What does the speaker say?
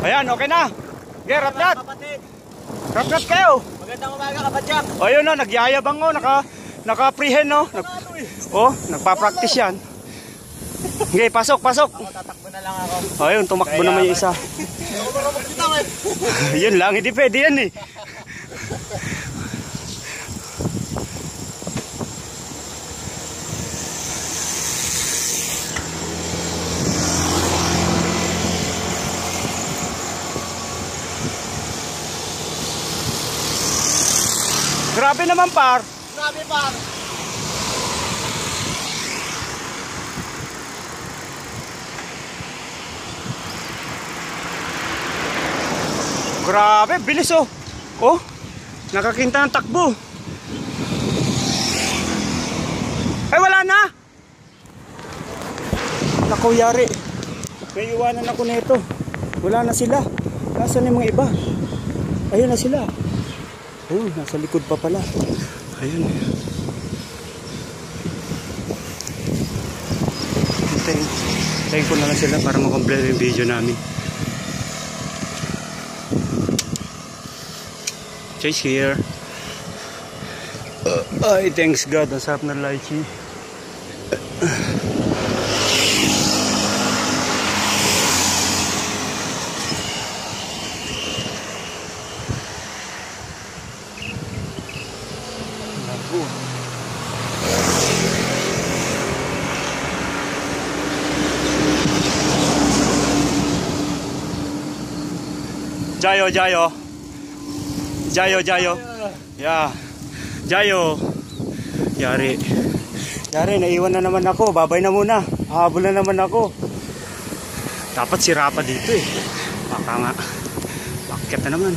Ayan, okay na. Okay, rat-rat. Rat-rat kayo. Magandang umaga, kapadyak. O yun o, nagyayabang o, naka-prehend o. Nagpa-practice yan. Okay, pasok. Ako, tatakbo na lang ako. O yun, tumakbo naman yung isa. Yun lang, hindi pwede yan eh. Grabe naman par. Grabe par. Grabe, bilis oh. Oh, nakakinta ng takbo. Ay, wala na. Naku, yari. May iwanan ako nito. Wala na sila. Nasaan yung mga iba? Ayun na sila. Ayun, nasa likod pa pala. Ayun. Hintayin ko na lang sila para makomplete yung video namin. Chase here. Ay, thanks God. Ang sarap na lychee. Jayo. Yeah. Jayo. Yari, naiwan na naman ako. Babay na muna. Habol na naman ako. Dapat si Rapa dito eh. Baka nga. Bakit na naman.